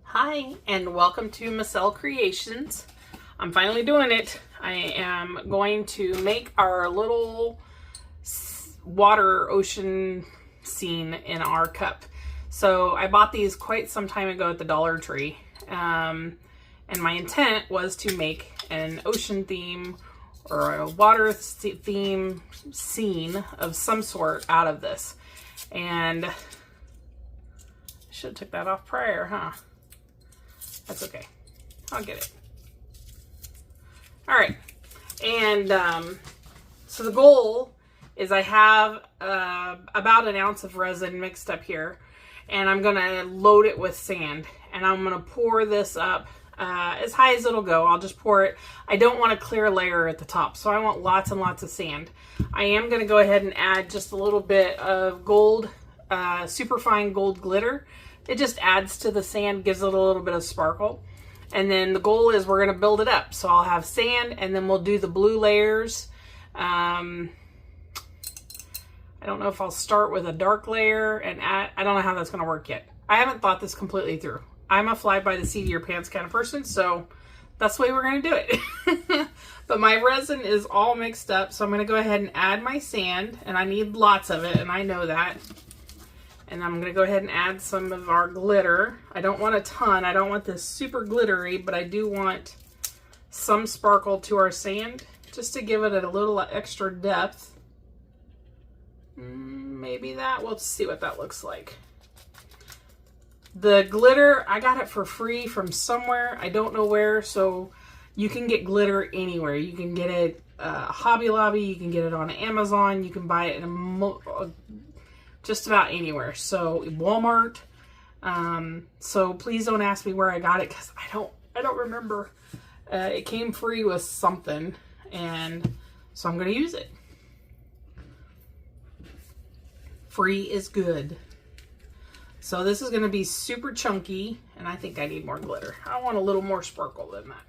Hi, and welcome to Marcel Creations. I'm finally doing it. I am going to make our little water ocean scene in our cup. So I bought these quite some time ago at the Dollar Tree. And my intent was to make an ocean theme or a water theme scene of some sort out of this. And I should have took that off prior, huh? That's okay. I'll get it. All right. And so the goal is I have about an ounce of resin mixed up here, and I'm going to load it with sand, and I'm going to pour this up as high as it'll go. I'll just pour it. I don't want a clear layer at the top, so I want lots and lots of sand. I am going to go ahead and add just a little bit of gold, superfine gold glitter. It just adds to the sand, gives it a little bit of sparkle. And then the goal is we're going to build it up. So I'll have sand, and then we'll do the blue layers. I don't know if I'll start with a dark layer and add, I don't know how that's going to work yet. I haven't thought this completely through. I'm a fly by the seat of your pants kind of person, so that's the way we're going to do it. But my resin is all mixed up, so I'm going to go ahead and add my sand, and I need lots of it, and I know that. And I'm going to go ahead and add some of our glitter. I don't want a ton. I don't want this super glittery, but I do want some sparkle to our sand just to give it a little extra depth. Maybe that. We'll see what that looks like. The glitter, I got it for free from somewhere. I don't know where, so you can get glitter anywhere. You can get it Hobby Lobby. You can get it on Amazon. You can buy it in just about anywhere. So Walmart. So please don't ask me where I got it, because I don't remember. It came free with something, and so I'm going to use it. Free is good. So this is going to be super chunky, and I think I need more glitter. I want a little more sparkle than that.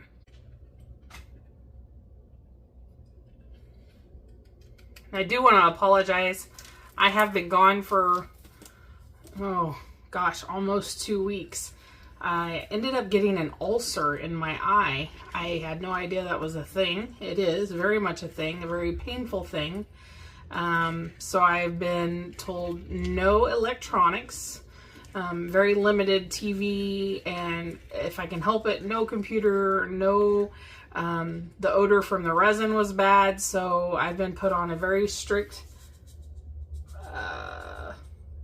I do want to apologize. I have been gone for, oh gosh, almost 2 weeks. I ended up getting an ulcer in my eye. I had no idea that was a thing. It is very much a thing, a very painful thing. So I've been told no electronics, very limited TV, and if I can help it, no computer, no, the odor from the resin was bad. So I've been put on a very strict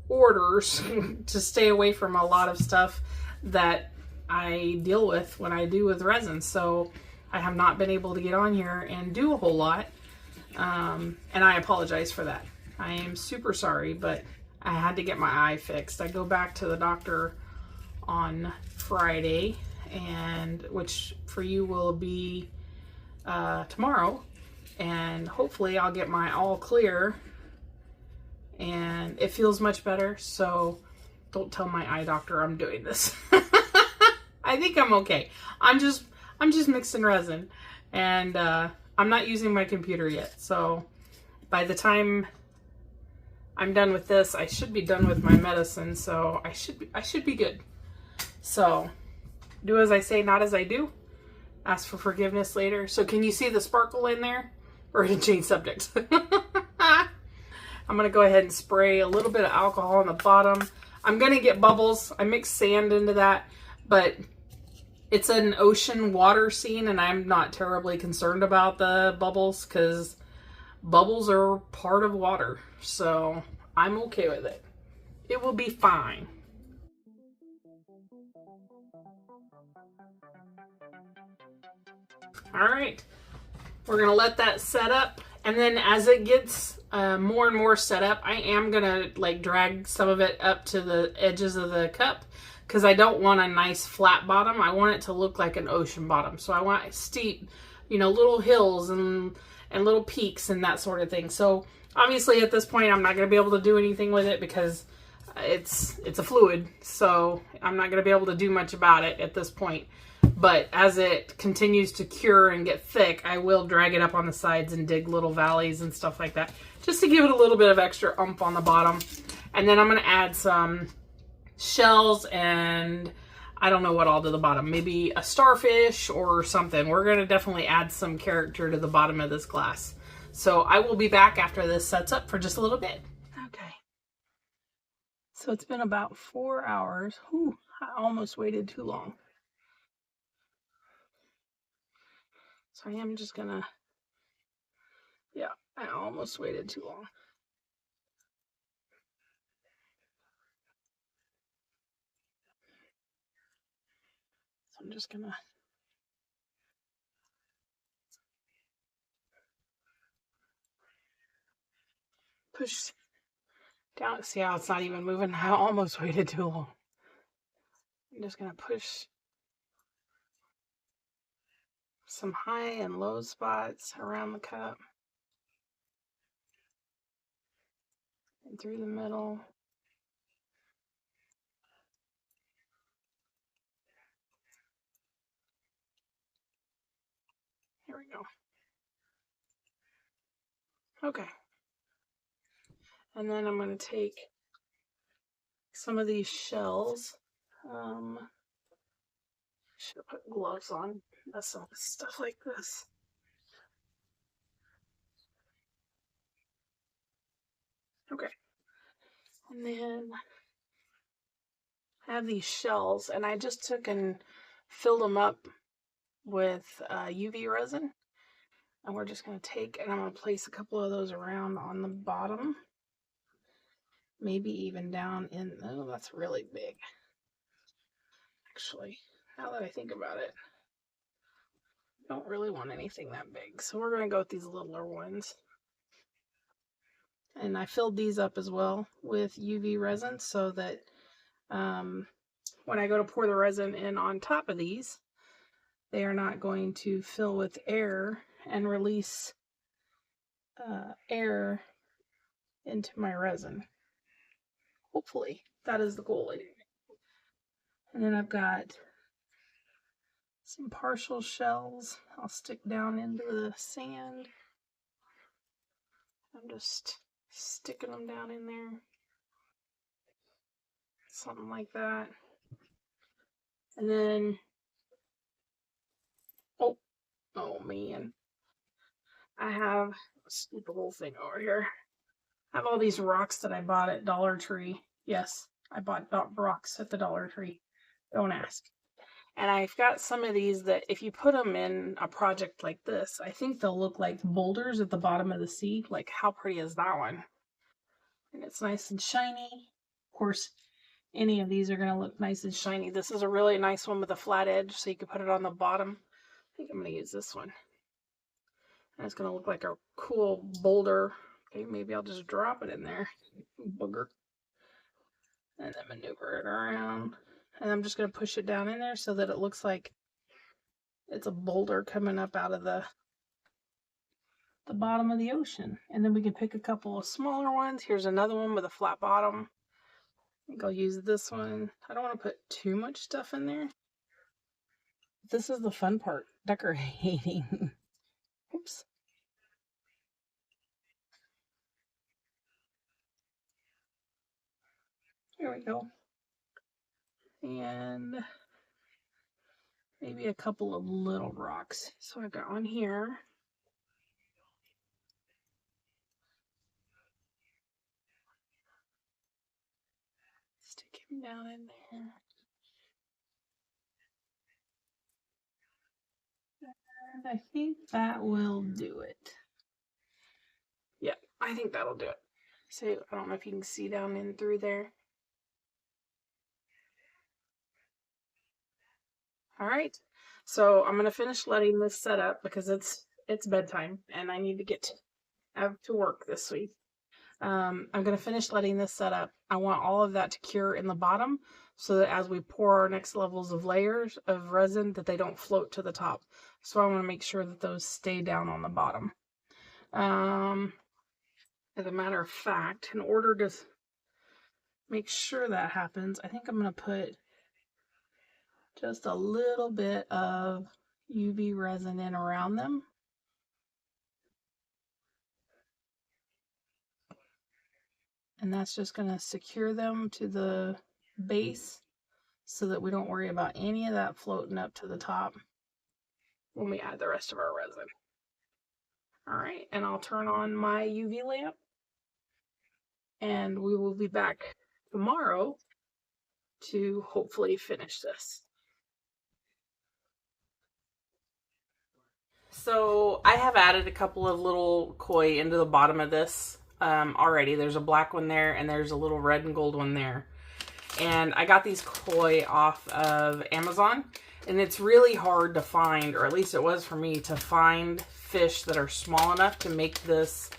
orders to stay away from a lot of stuff that I deal with when I do with resin. So I have not been able to get on here and do a whole lot. And I apologize for that. I am super sorry, but I had to get my eye fixed. I go back to the doctor on Friday, and which for you will be tomorrow, and hopefully I'll get my all clear. And it feels much better, so don't tell my eye doctor I'm doing this. I think I'm okay. I'm just mixing resin, and I'm not using my computer yet. So by the time I'm done with this, I should be done with my medicine. So I should be good. So do as I say, not as I do. Ask for forgiveness later. So can you see the sparkle in there? Or to change subjects. I'm going to go ahead and spray a little bit of alcohol on the bottom. I'm going to get bubbles. I mix sand into that, but it's an ocean water scene, and I'm not terribly concerned about the bubbles because bubbles are part of water. So I'm okay with it. It will be fine. All right. We're going to let that set up. And then as it gets more and more set up, I am going to like drag some of it up to the edges of the cup, because I don't want a nice flat bottom. I want it to look like an ocean bottom. So I want steep, you know, little hills and little peaks and that sort of thing. So obviously at this point, I'm not going to be able to do anything with it because it's a fluid. So I'm not going to be able to do much about it at this point. But as it continues to cure and get thick, I will drag it up on the sides and dig little valleys and stuff like that. just to give it a little bit of extra oomph on the bottom. And then I'm going to add some shells and I don't know what all to the bottom. Maybe a starfish or something. We're going to definitely add some character to the bottom of this glass. So I will be back after this sets up for just a little bit. Okay. So it's been about 4 hours. Whew, I almost waited too long. So I am just going to, yeah, I almost waited too long. So I'm just going to push down. See how it's not even moving? I almost waited too long. I'm just going to push some high and low spots around the cup and through the middle. Here we go. Okay. And then I'm going to take some of these shells. Should have put gloves on. That's some stuff like this. Okay. And then I have these shells, and I just took and filled them up with UV resin. And we're just going to take, and I'm going to place a couple of those around on the bottom. Maybe even down in, oh, that's really big. Actually, now that I think about it, I don't really want anything that big. So we're going to go with these littler ones. And I filled these up as well with UV resin so that when I go to pour the resin in on top of these, they are not going to fill with air and release air into my resin. Hopefully, that is the goal. And then I've got some partial shells I'll stick down into the sand. I'm just sticking them down in there. Something like that. And then, oh man. I have, let's scoop the whole thing over here. I have all these rocks that I bought at Dollar Tree. Yes, I bought rocks at the Dollar Tree. Don't ask. And I've got some of these that if you put them in a project like this, I think they'll look like boulders at the bottom of the sea. Like, how pretty is that one? And it's nice and shiny. Of course, any of these are going to look nice and shiny. This is a really nice one with a flat edge, so you can put it on the bottom. I think I'm going to use this one. And it's going to look like a cool boulder. Okay, maybe I'll just drop it in there. Booger. And then maneuver it around. And I'm just going to push it down in there so that it looks like it's a boulder coming up out of the bottom of the ocean. And then we can pick a couple of smaller ones. Here's another one with a flat bottom. I think I'll use this one. I don't want to put too much stuff in there. This is the fun part, decorating. Oops. There we go. And maybe a couple of little rocks. So I've got one here. Stick him down in there. And I think that will do it. Yeah, I think that'll do it. So I don't know if you can see down in through there. All right, so I'm gonna finish letting this set up because it's bedtime and I need to get out to work this week. I'm gonna finish letting this set up. I want all of that to cure in the bottom so that as we pour our next levels of layers of resin that they don't float to the top. So I want to make sure that those stay down on the bottom. As a matter of fact, in order to make sure that happens, I think I'm gonna put just a little bit of UV resin in around them. And that's just going to secure them to the base so that we don't worry about any of that floating up to the top when we add the rest of our resin. All right, and I'll turn on my UV lamp, and we will be back tomorrow to hopefully finish this. So I have added a couple of little koi into the bottom of this already. There's a black one there, and there's a little red and gold one there. And I got these koi off of Amazon, and it's really hard to find, or at least it was for me, to find fish that are small enough to make this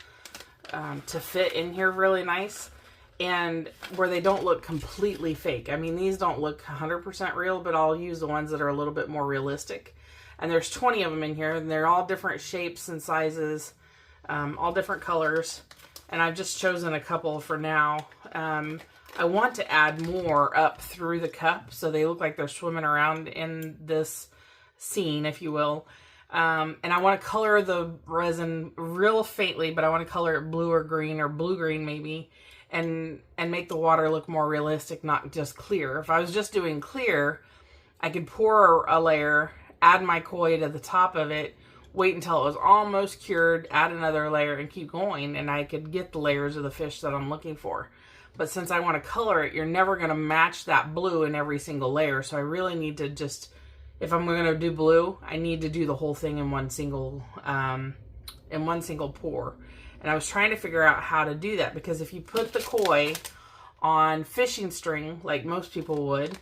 to fit in here really nice, and where they don't look completely fake. I mean, these don't look 100% real, but I'll use the ones that are a little bit more realistic. And there's 20 of them in here, and they're all different shapes and sizes, all different colors. And I've just chosen a couple for now. I want to add more up through the cup so they look like they're swimming around in this scene, if you will. And I want to color the resin real faintly, but I want to color it blue or green, or blue-green maybe, and make the water look more realistic, not just clear. If I was just doing clear, I could pour a layer, add my koi to the top of it, wait until it was almost cured, add another layer, and keep going, and I could get the layers of the fish that I'm looking for. But since I want to color it, you're never going to match that blue in every single layer, so I really need to just, if I'm going to do blue, I need to do the whole thing in one single pour. And I was trying to figure out how to do that, because if you put the koi on fishing string, like most people would,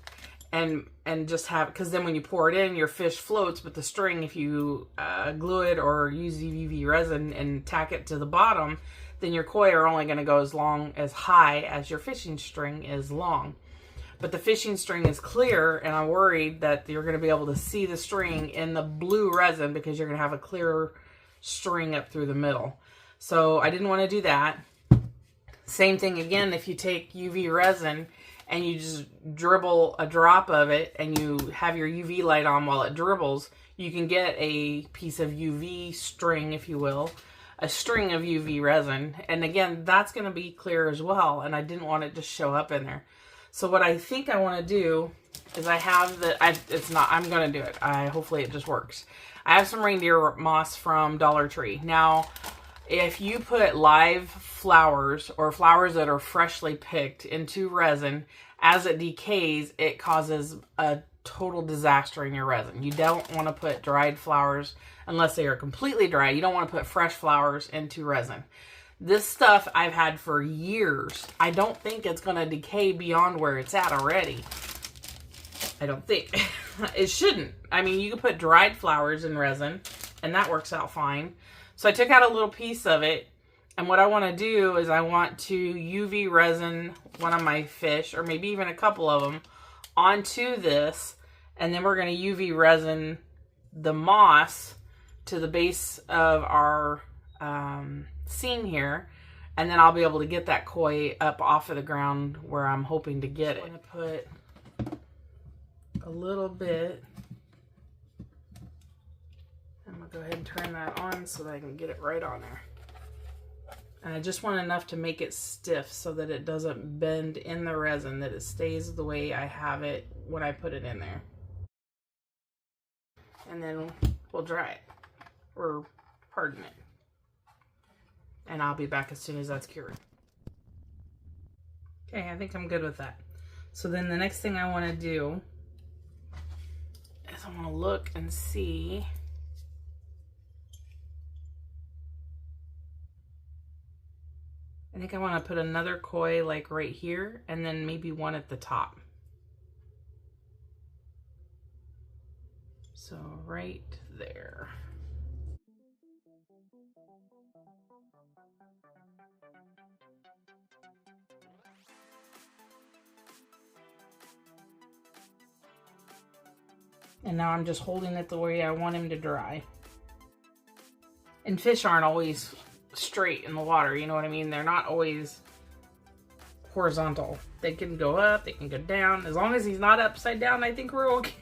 and just have, because then when you pour it in, your fish floats, but the string, if you glue it or use UV resin and tack it to the bottom, then your koi are only going to go as high as your fishing string is long. But the fishing string is clear, and I'm worried that you're going to be able to see the string in the blue resin because you're going to have a clear string up through the middle. So I didn't want to do that. Same thing again, if you take UV resin and you just dribble a drop of it and you have your UV light on while it dribbles, you can get a piece of UV string, if you will, a string of UV resin. And again, that's going to be clear as well, and I didn't want it to show up in there. So what I think I want to do is I'm going to do it. Hopefully it just works. I have some reindeer moss from Dollar Tree. Now, if you put live flowers or flowers that are freshly picked into resin, as it decays, it causes a total disaster in your resin. You don't want to put dried flowers unless they are completely dry. You don't want to put fresh flowers into resin. This stuff I've had for years. I don't think it's going to decay beyond where it's at already. I don't think. It shouldn't. I mean, you can put dried flowers in resin, and that works out fine. So I took out a little piece of it, and what I want to do is I want to UV resin one of my fish, or maybe even a couple of them, onto this, and then we're going to UV resin the moss to the base of our scene here, and then I'll be able to get that koi up off of the ground where I'm hoping to get it. I'm going to put a little bit. I'm going to go ahead and turn that on so that I can get it right on there. And I just want enough to make it stiff so that it doesn't bend in the resin, that it stays the way I have it when I put it in there. And then we'll dry it, or harden it. And I'll be back as soon as that's cured. Okay, I think I'm good with that. So then the next thing I want to do is I want to look and see. I think I want to put another koi like right here, and then maybe one at the top. So right there. And now I'm just holding it the way I want him to dry. And fish aren't always straight in the water, you know what I mean? They're not always horizontal. They can go up, they can go down. As long as he's not upside down, I think we're okay.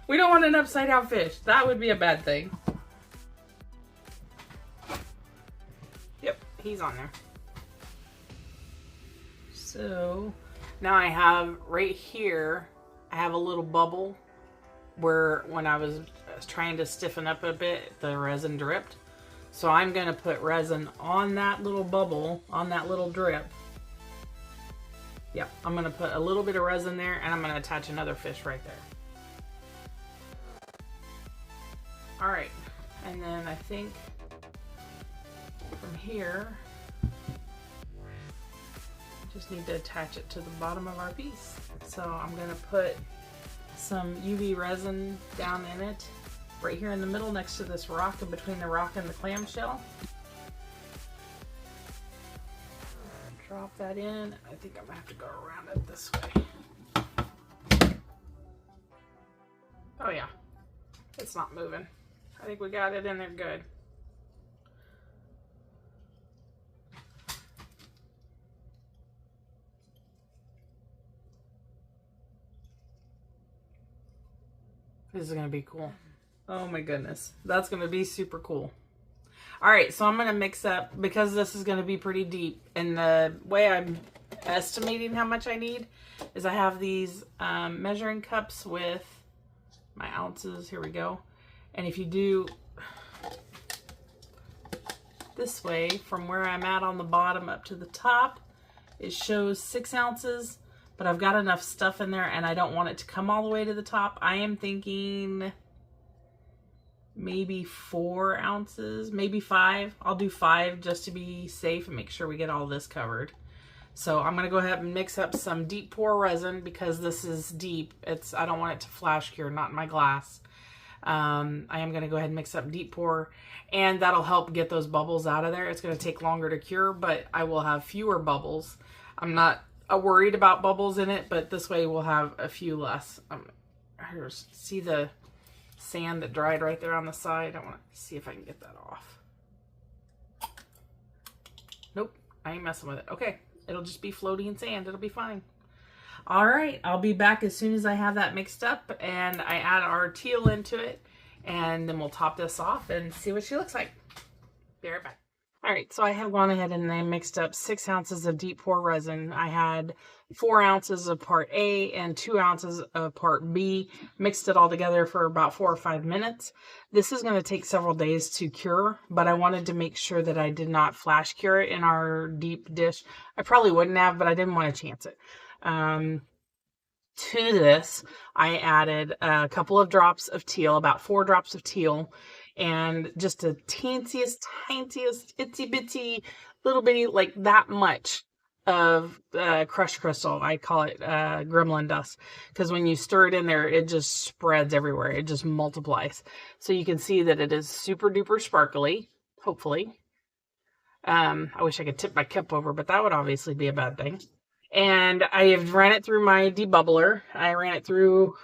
We don't want an upside down fish. That would be a bad thing. Yep, he's on there. So now I have right here, I have a little bubble where when I was trying to stiffen up a bit, the resin dripped. So I'm going to put resin on that little bubble, on that little drip. Yep, I'm going to put a little bit of resin there, and I'm going to attach another fish right there. All right, and then I think from here, just need to attach it to the bottom of our piece. So I'm going to put some UV resin down in it, right here in the middle next to this rock, and between the rock and the clamshell. Drop that in. I think I'm going to have to go around it this way. Oh yeah, it's not moving. I think we got it in there good. This is going to be cool. Oh my goodness. That's going to be super cool. All right, so I'm going to mix up, because this is going to be pretty deep, and the way I'm estimating how much I need is I have these measuring cups with my ounces. Here we go. And if you do this way, from where I'm at on the bottom up to the top, it shows 6 ounces, but I've got enough stuff in there and I don't want it to come all the way to the top. I am thinking maybe 4 ounces, maybe 5. I'll do 5 just to be safe and make sure we get all this covered. So I'm gonna go ahead and mix up some deep pour resin, because this is deep. I don't want it to flash cure, not in my glass. I am going to go ahead and mix up deep pour, and that'll help get those bubbles out of there. It's going to take longer to cure, but I will have fewer bubbles. I'm not worried about bubbles in it, but this way we'll have a few less. See the sand that dried right there on the side? I want to see if I can get that off. Nope, I ain't messing with it. Okay, it'll just be floating sand. It'll be fine. All right, I'll be back as soon as I have that mixed up and I add our teal into it, and then we'll top this off and see what she looks like. Be right back. All right, so I have gone ahead and I mixed up 6 ounces of deep pour resin. I had 4 ounces of part A and 2 ounces of part B, mixed it all together for about 4 or 5 minutes. This is going to take several days to cure, but I wanted to make sure that I did not flash cure it in our deep dish. I probably wouldn't have, but I didn't want to chance it. To this, I added a couple of drops of teal, about 4 drops of teal, and just a tiniest, itsy bitsy, little bitty, like that much of crushed crystal. I call it gremlin dust, because when you stir it in there, it just spreads everywhere. It just multiplies. So you can see that it is super duper sparkly, hopefully. I wish I could tip my cup over, but that would obviously be a bad thing. And I have ran it through my debubbler. I ran it through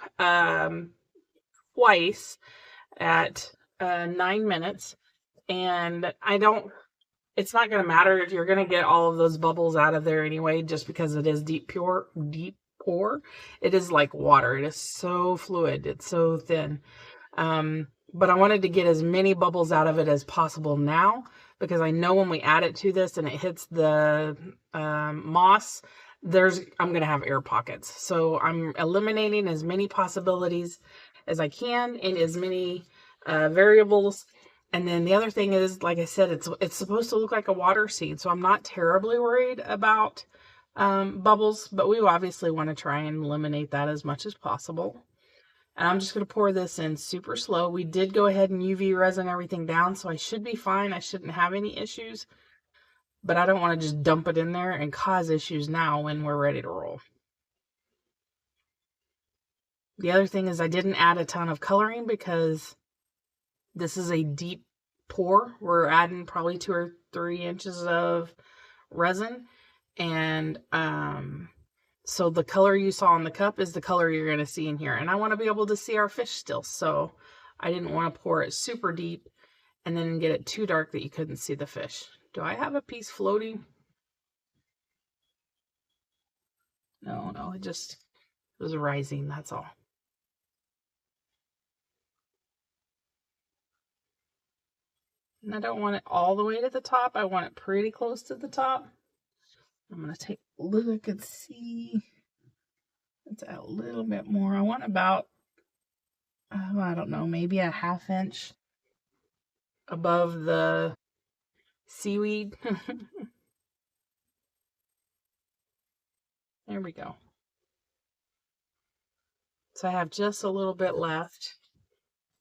twice at 9 minutes. And it's not going to matter if you're going to get all of those bubbles out of there anyway, just because it is deep pour. It is like water. It is so fluid. It's so thin. But I wanted to get as many bubbles out of it as possible now, because I know when we add it to this and it hits the moss, I'm going to have air pockets. So I'm eliminating as many possibilities as I can in as many variables. And then the other thing is, like I said, it's supposed to look like a water seed. So I'm not terribly worried about bubbles, but we obviously want to try and eliminate that as much as possible. And I'm just going to pour this in super slow. We did go ahead and UV resin everything down, so I should be fine. I shouldn't have any issues. But I don't want to just dump it in there and cause issues now when we're ready to roll. The other thing is I didn't add a ton of coloring, because this is a deep pour. We're adding probably 2 or 3 inches of resin. And so the color you saw in the cup is the color you're going to see in here. And I want to be able to see our fish still. So I didn't want to pour it super deep and then get it too dark that you couldn't see the fish. Do I have a piece floating? No, it was rising, that's all. And I don't want it all the way to the top. I want it pretty close to the top. I'm going to take I could see. Let's add a little bit more. I want about, I don't know, maybe a 1/2 inch above the seaweed. There we go. So I have just a little bit left.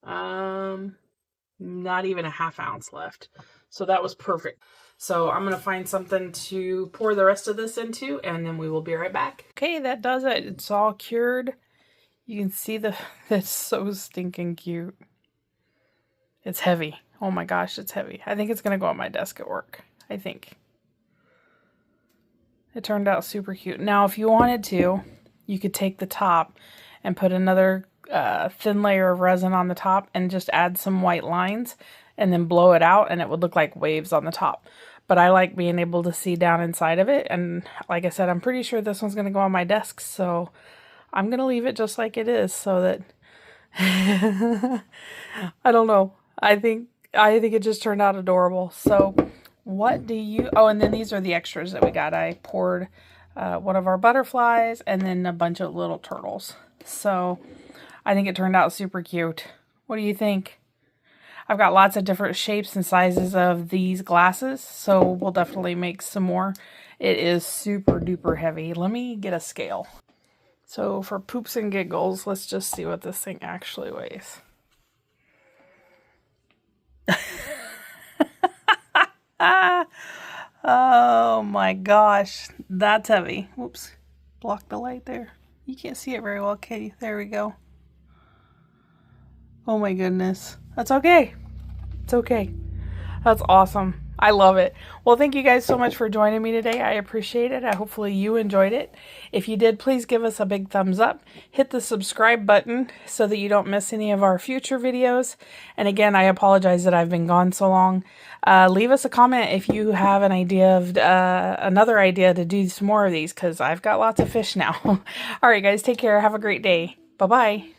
Not even a 1/2 ounce left. So that was perfect. So I'm going to find something to pour the rest of this into, and then we will be right back. Okay, that does it. It's all cured. You can see that's so stinking cute. It's heavy. Oh my gosh, it's heavy. I think it's going to go on my desk at work. I think. It turned out super cute. Now, if you wanted to, you could take the top and put another thin layer of resin on the top and just add some white lines and then blow it out, and it would look like waves on the top. But I like being able to see down inside of it, and like I said, I'm pretty sure this one's going to go on my desk, so I'm going to leave it just like it is so that I don't know. I think it just turned out adorable. So what do you... Oh, and then these are the extras that we got. I poured one of our butterflies and then a bunch of little turtles. So I think it turned out super cute. What do you think? I've got lots of different shapes and sizes of these glasses, so we'll definitely make some more. It is super duper heavy. Let me get a scale. So for poops and giggles, let's just see what this thing actually weighs. Oh my gosh, that's heavy. Whoops, block the light there. You can't see it very well, can you? There we go. Oh my goodness. That's okay. It's okay. That's awesome. I love it. Well, thank you guys so much for joining me today. I appreciate it. Hopefully you enjoyed it. If you did, please give us a big thumbs up. Hit the subscribe button so that you don't miss any of our future videos. And again, I apologize that I've been gone so long. Leave us a comment if you have an idea of another idea to do some more of these, because I've got lots of fish now. All right, guys, take care. Have a great day. Bye-bye.